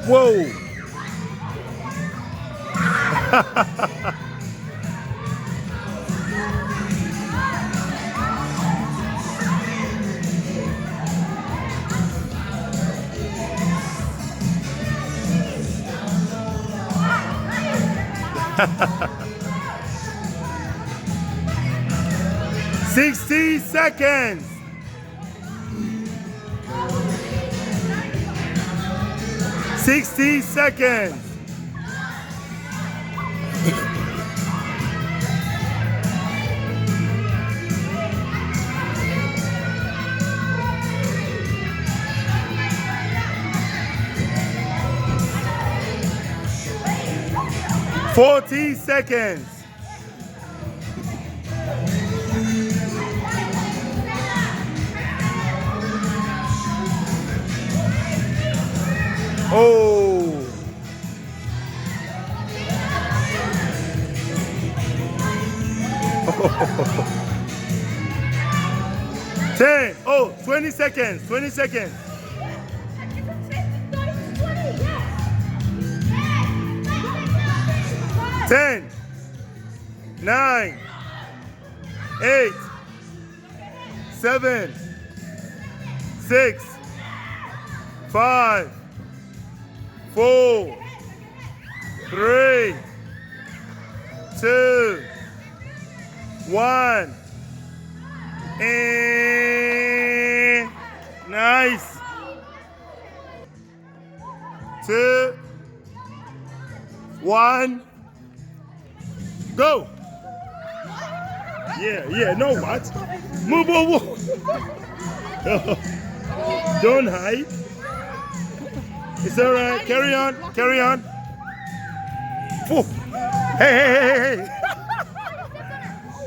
Whoa. 60 seconds. 60 seconds. Forty seconds. Oh. 10. Oh, 20 seconds. 20 seconds. 10, 9, 8, 7, 6, 5, 4, 3, 2, 1. And nice. 2, 1. Go. Yeah, no what? Move. Don't hide. It's all right. Carry on. Oh. Hey.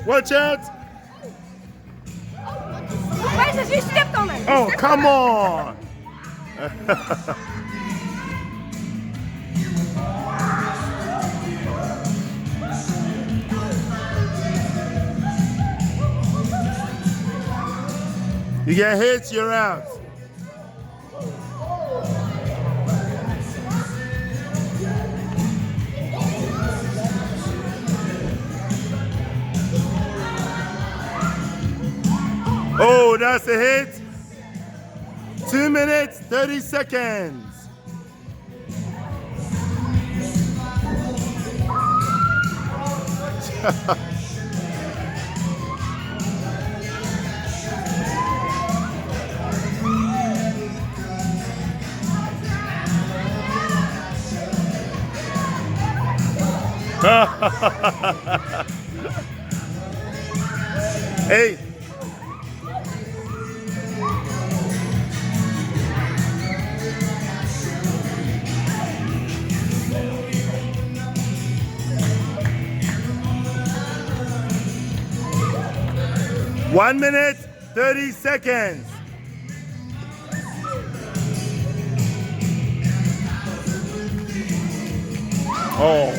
Watch out. Wait, you stepped on it. Oh, come on. You get hit, you're out. Oh, that's a hit. 2 minutes, 30 seconds. Hey. One minute, 30 seconds. Oh.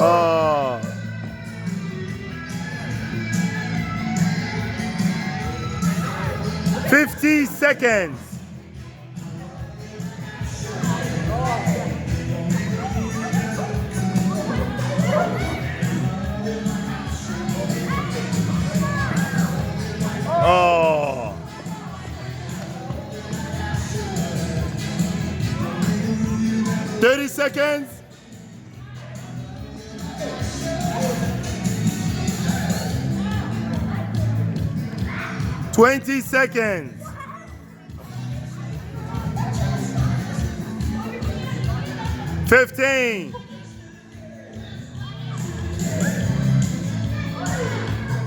Oh. $50 seconds. Oh. 30 seconds. $20 seconds. 15.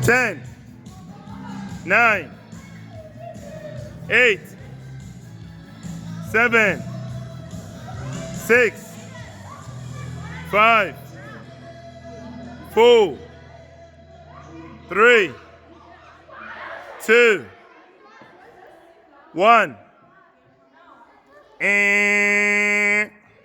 10. 9. 8. 7. 6, 5, 4, 3, 2, 1. And